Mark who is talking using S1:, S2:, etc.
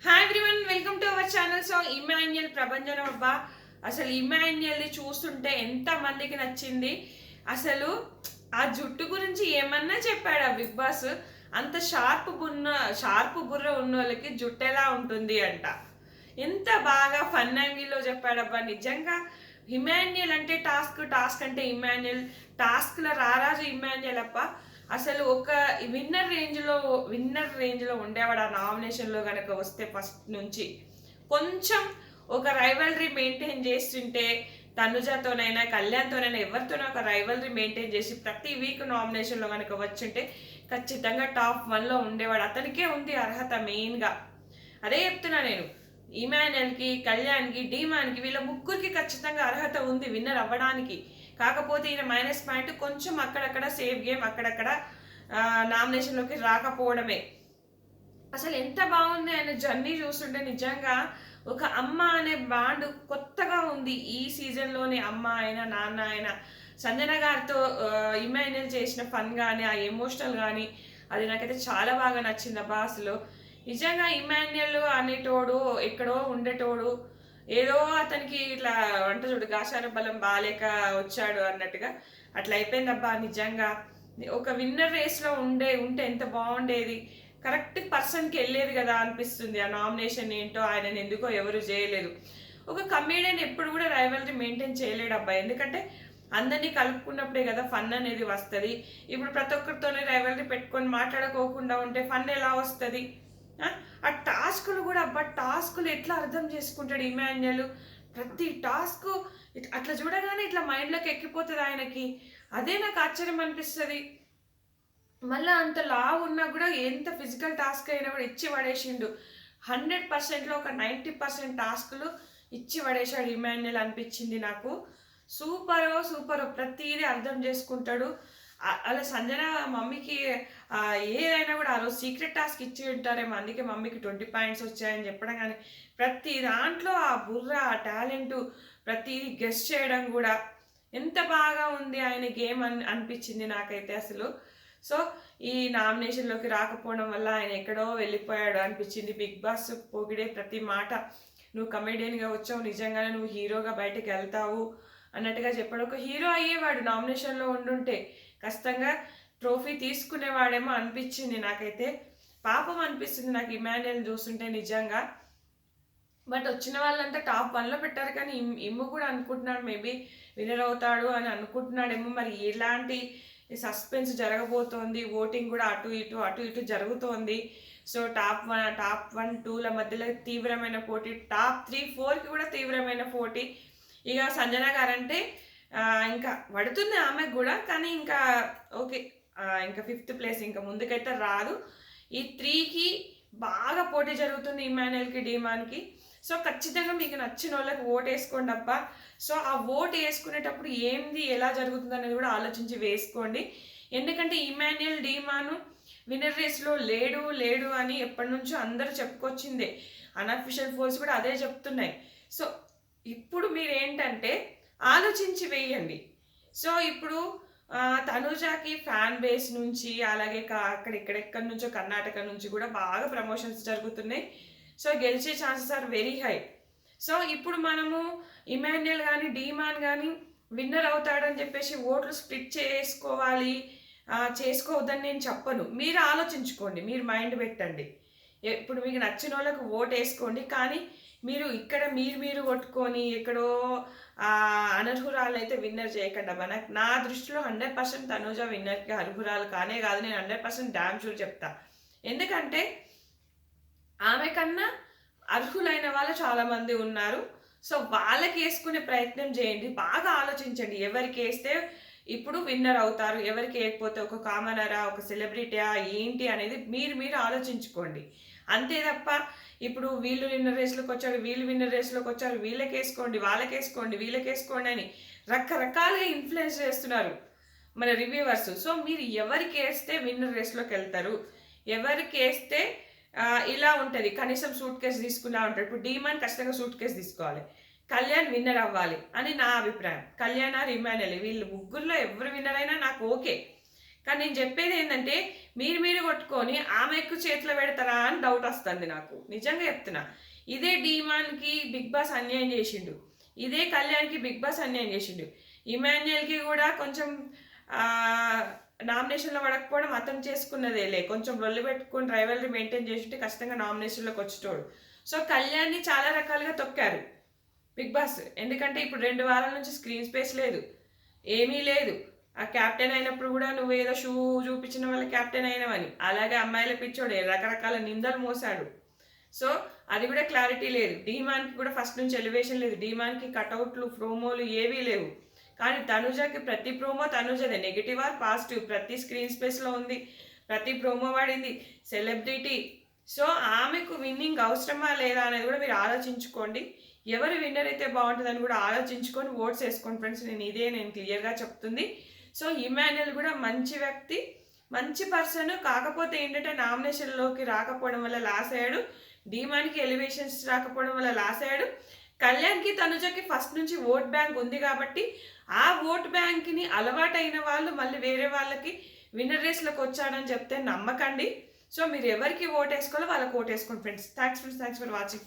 S1: Hi everyone, welcome to our channel. So Emmanuel ప్రభంజనం అబ్బా, అసలు ఇమాన్యుయల్ని చూస్తుంటే ఎంత మందికి నచ్చింది. అసలు ఆ జుట్టు గురించి ఏమన్నా చెప్పాడు ఆ బిగ్ బాస్. అంత షార్ప్ బుర్ర ఉన్న వాళ్ళకి జుట్టు ఎలా ఉంటుంది అంట. ఎంత బాగా ఫన్ యాంగిల్లో చెప్పాడబ్బా. నిజంగా ఇమాన్యుయల్ అంటే టాస్క్ అంటే ఇమాన్యుయల్, టాస్క్ల రారాజు ఇమాన్యుయల్ అప్ప. అసలు ఒక విన్నర్ రేంజ్లో ఉండేవాడు ఆ నామినేషన్లో కనుక వస్తే. ఫస్ట్ నుంచి కొంచెం ఒక రైవల్రీ మెయింటైన్ చేస్తుంటే, తనుజతోనైనా కళ్యాణ్తోనైనా ఎవరితోనో ఒక రైవల్రీ మెయింటైన్ చేసి ప్రతి వీక్ నామినేషన్లో కనుక వచ్చుంటే ఖచ్చితంగా టాప్ 1లో ఉండేవాడు. అతనికే ఉంది అర్హత మెయిన్గా. అదే చెప్తున్నా నేను. ఇమాన్యుయల్కి, కళ్యాణ్కి, డీమాన్కి, వీళ్ళ ముగ్గురికి ఖచ్చితంగా అర్హత ఉంది విన్నర్ అవ్వడానికి. కాకపోతే ఈయన మైనస్ పాయింట్ కొంచెం అక్కడక్కడ సేఫ్ గేమ్, అక్కడక్కడ నామినేషన్లోకి రాకపోవడమే. అసలు ఎంత బాగుంది ఆయన జర్నీ చూస్తుంటే. నిజంగా ఒక అమ్మ అనే బాండ్ కొత్తగా ఉంది ఈ సీజన్లోనే. అమ్మ అయినా నాన్న అయినా సంజన గారితో ఇమాన్యుయల్ చేసిన ఫన్ కానీ, ఆ ఎమోషనల్ కానీ, అది నాకైతే చాలా బాగా నచ్చింది అబ్బా. అసలు నిజంగా ఇమాన్యుయల్ అనేటోడు ఎక్కడో ఉండేటోడు, ఏదో అతనికి ఇట్లా వంట చూడు గాశాన బలం బాలేక వచ్చాడు అన్నట్టుగా అట్లా అయిపోయిందబ్బా. నిజంగా ఒక విన్నర్ రేస్లో ఉంటే ఎంత బాగుండేది. కరెక్ట్ పర్సన్కి వెళ్ళేది కదా అనిపిస్తుంది. ఆ నామినేషన్ ఏంటో, ఆయన ఎందుకో ఎవరు చేయలేదు. ఒక కమేడియన్ ఎప్పుడు కూడా రైవల్రీ మెయింటైన్ చేయలేడు అబ్బా. ఎందుకంటే అందరినీ కలుపుకున్నప్పుడే కదా ఫన్ అనేది వస్తుంది. ఇప్పుడు ప్రతి ఒక్కరితోనే రైవల్రీ పెట్టుకొని మాట్లాడుకోకుండా ఉంటే ఫన్ ఎలా వస్తుంది? ఆ టాస్కులు కూడా అబ్బా, టాస్కులు ఎట్లా అర్థం చేసుకుంటాడు ఇమాన్యుయల్. ప్రతి టాస్క్ అట్లా చూడగానే ఇట్లా మైండ్లోకి ఎక్కిపోతుంది ఆయనకి. అదే నాకు ఆశ్చర్యం అనిపిస్తుంది. మళ్ళీ అంత లావు ఉన్నా కూడా ఎంత ఫిజికల్ టాస్క్ అయినా కూడా ఇచ్చి పడేసిండు. 100%లో ఒక 90% టాస్కులు ఇచ్చి పడేశాడు ఇమాన్యుయల్ అనిపించింది నాకు. సూపర్ ప్రతిదీ అర్థం చేసుకుంటాడు. అలా సంజన మమ్మీకి ఏదైనా కూడా ఆ రోజు సీక్రెట్ టాస్క్ ఇచ్చి ఉంటారేమో, అందుకే మమ్మీకి 20 పాయింట్స్ వచ్చాయని చెప్పడం. కానీ ప్రతి దాంట్లో ఆ బుర్ర, ఆ టాలెంట్, ప్రతిదీ గెస్ట్ చేయడం కూడా ఎంత బాగా ఉంది ఆయన గేమ్ అనిపించింది నాకైతే అసలు. సో ఈ నామినేషన్లోకి రాకపోవడం వల్ల ఆయన ఎక్కడో వెళ్ళిపోయాడు అనిపించింది. బిగ్ బాస్ పొగిడే ప్రతి మాట, నువ్వు కమెడియన్గా వచ్చావు, నిజంగానే నువ్వు హీరోగా బయటకు వెళ్తావు అన్నట్టుగా చెప్పాడు. ఒక హీరో అయ్యేవాడు నామినేషన్లో ఉండుంటే, ఖచ్చితంగా ట్రోఫీ తీసుకునేవాడేమో అనిపించింది నాకైతే. పాపం అనిపిస్తుంది నాకు ఇమాన్యుయల్ చూస్తుంటే నిజంగా. బట్ వచ్చిన వాళ్ళంతా టాప్ 1లో పెట్టారు, కానీ ఇమ్ము కూడా అనుకుంటున్నాడు మేబీ విన్నర్ అవుతాడు అని అనుకుంటున్నాడేమో. మరి ఎలాంటి సస్పెన్స్ జరగబోతోంది, ఓటింగ్ కూడా అటు ఇటు జరుగుతోంది. సో టాప్ 1, 2ల మధ్యలో తీవ్రమైన పోటీ, టాప్ 3, 4కి కూడా తీవ్రమైన పోటీ. ఇక సంజన గారంటే ఇంకా పడుతుంది ఆమెకు కూడా, కానీ ఇంకా ఓకే, ఇంకా 5th ప్లేస్, ఇంకా ముందుకైతే రాదు. ఈ 3కి బాగా పోటీ జరుగుతుంది, ఇమాన్యుయల్కి, డీమాన్కి. సో ఖచ్చితంగా మీకు నచ్చిన వాళ్ళకి ఓట్ వేసుకోండి అబ్బా. సో ఆ ఓట్ వేసుకునేటప్పుడు ఏంది, ఎలా జరుగుతుంది అనేది కూడా ఆలోచించి వేసుకోండి. ఎందుకంటే ఇమాన్యుయల్, డీమాను విన్నర్ రేస్లో లేడు అని ఎప్పటి నుంచో అందరూ చెప్పుకొచ్చిందే. అన్అఫిషియల్ పోల్స్ కూడా అదే చెప్తున్నాయి. సో ఇప్పుడు మీరు ఏంటంటే ఆలోచించి వేయండి. సో ఇప్పుడు తనుజాకి ఫ్యాన్ బేస్ నుంచి, అలాగే అక్కడ ఇక్కడెక్కడి నుంచో కర్ణాటక నుంచి కూడా బాగా ప్రమోషన్స్ జరుగుతున్నాయి. సో గెలిచే chances are very high. So ఇప్పుడు మనము ఇమాన్యుయల్ కానీ, డీమాన్ కానీ విన్నర్ అవుతాడని చెప్పేసి ఓట్లు స్ప్లిట్ చేసుకోవద్దని నేను చెప్పను. మీరు ఆలోచించుకోండి, మీరు మైండ్ పెట్టండి. ఇప్పుడు మీకు నచ్చిన వాళ్ళకు ఓటు వేసుకోండి, కానీ మీరు ఇక్కడ మీరు కొట్టుకొని ఎక్కడో అనర్హురాలు అయితే విన్నర్ చేయకండి అబ్బా. నా దృష్టిలో 100% తనుజ విన్నర్కి అర్హురాలు కానే కాదు. నేను 100% డ్యామ్ షూర్ చెప్తా. ఎందుకంటే ఆమె కన్నా అర్హులైన వాళ్ళు చాలామంది ఉన్నారు. సో వాళ్ళకి వేసుకునే ప్రయత్నం చేయండి, బాగా ఆలోచించండి. ఎవరికి వేస్తే ఇప్పుడు విన్నర్ అవుతారు, ఎవరికి వేయకపోతే ఒక కామనరా, ఒక సెలబ్రిటీయా ఏంటి అనేది మీరు ఆలోచించుకోండి. అంతే తప్ప ఇప్పుడు వీళ్ళు విన్నర్ రేస్లోకి వచ్చారు, వీళ్ళు విన్నర్ రేస్లోకి వచ్చారు, వీళ్ళకేసుకోండి, వీళ్ళకేసుకోండి అని రకరకాలుగా ఇన్ఫ్లుయెన్స్ చేస్తున్నారు మన రివ్యూవర్స్. సో మీరు ఎవరికి వేస్తే విన్నర్ రేస్లోకి వెళ్తారు, ఎవరికి వేస్తే ఇలా ఉంటుంది, కనీసం సూట్ కేసు తీసుకున్నా ఉంటాడు. ఇప్పుడు డీమాన్ ఖచ్చితంగా సూట్ కేసు తీసుకోవాలి, కళ్యాణ్ విన్నర్ అవ్వాలి అని నా అభిప్రాయం. కళ్యాణ్ ఆర్ ఇమాన్యుయల్, వీళ్ళు ముగ్గురులో ఎవరు విన్నర్ అయినా నాకు ఓకే. కానీ నేను చెప్పేది ఏంటంటే మీరు కొట్టుకొని ఆమె ఎక్కువ చేతిలో పెడతారా అని డౌట్ వస్తుంది నాకు, నిజంగా చెప్తున్నా. ఇదే డీమాన్కి బిగ్ బాస్ అన్యాయం చేసిండు, ఇదే కళ్యాణ్కి బిగ్ బాస్ అన్యాయం చేసిండు. ఇమాన్యుయల్కి కూడా కొంచెం నామినేషన్లో పడకపోవడం అతను చేసుకున్నదేలే, కొంచెం రొల్లు పెట్టుకుని రైవల్రీ మెయింటైన్ చేసింటే ఖచ్చితంగా నామినేషన్లోకి వచ్చేటోడు. సో కళ్యాణ్ని చాలా రకాలుగా తొక్కారు బిగ్ బాస్, ఎందుకంటే ఇప్పుడు 2 వారాల నుంచి స్క్రీన్ స్పేస్ లేదు, ఏమీ లేదు. ఆ క్యాప్టెన్ అయినప్పుడు కూడా నువ్వు ఏదో షూ చూపించిన వాళ్ళ క్యాప్టెన్ అయినవని, అలాగే అమ్మాయిల పిచ్చోడే రకరకాల నిందలు మోసాడు. సో అది కూడా క్లారిటీ లేదు. డీమాన్కి కూడా ఫస్ట్ నుంచి ఎలివేషన్ లేదు, డీమాన్కి కటౌట్లు ప్రోమోలు ఏవీ లేవు. కానీ తనుజకి ప్రతి ప్రోమో తనుజదే, నెగిటివ్ ఆర్ పాజిటివ్, ప్రతి స్క్రీన్ స్పేస్లో ఉంది, ప్రతి ప్రోమో వాడింది, సెలబ్రిటీ. సో ఆమెకు విన్నింగ్ అవసరమా లేదా అనేది కూడా మీరు ఆలోచించుకోండి. ఎవరు విన్నర్ అయితే బాగుంటుందని కూడా ఆలోచించుకొని ఓట్స్ వేసుకోండి ఫ్రెండ్స్. నేను క్లియర్గా చెప్తుంది. సో ఇమాన్యుయల్ కూడా మంచి వ్యక్తి, మంచి పర్సన్, కాకపోతే ఏంటంటే నామినేషన్లోకి రాకపోవడం వల్ల లాస్ అయ్యాడు, డీమాన్కి ఎలివేషన్స్ రాకపోవడం వల్ల లాస్ అయ్యాడు. కళ్యాణ్కి తనుజకి ఫస్ట్ నుంచి ఓట్ బ్యాంక్ ఉంది కాబట్టి ఆ ఓట్ బ్యాంక్ని అలవాటైన వాళ్ళు మళ్ళీ వేరే వాళ్ళకి విన్నర్ రేస్లోకి వచ్చాడని చెప్తే నమ్మకండి. సో మీరు ఎవరికి ఓట్ వేసుకోవాలో వాళ్ళకి ఓట్ వేసుకోండి ఫ్రెండ్స్. Thanks for watching.